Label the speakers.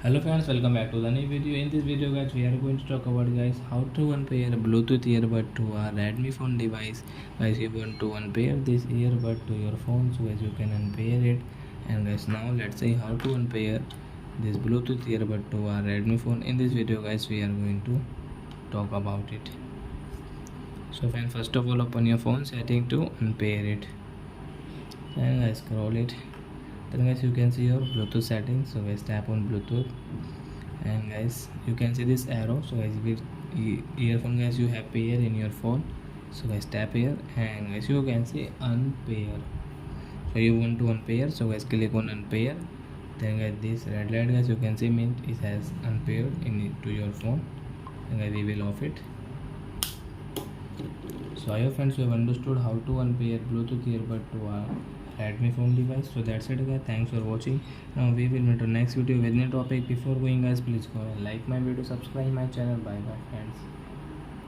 Speaker 1: Hello friends, welcome back to the new video. In this video guys, we are going to talk about guys how to unpair a Bluetooth earbud to our Redmi phone device. Guys, you want to unpair this earbud to your phone, so guys you can unpair it. And guys, now let's see how to unpair this Bluetooth earbud to our Redmi phone. In this video guys, we are going to talk about it. So friends, first of all, open your phone setting to unpair it. And guys, scroll it. Then guys, you can see your Bluetooth settings. So guys, tap on Bluetooth, and guys you can see this arrow. So guys, with earphone guys, you have pair in your phone. So guys, tap here, and guys you can see unpair. So you want to unpair, so guys click on unpair. Then guys, this red light guys, you can see means it has unpaired to your phone. And guys, we will off it. So I hope friends you have understood how to unpair Bluetooth earbud to our Redmi phone device. So that's it guys, thanks for watching. Now we will meet on next video with new topic. Before going guys, please go and like my video, subscribe my channel. Bye bye friends.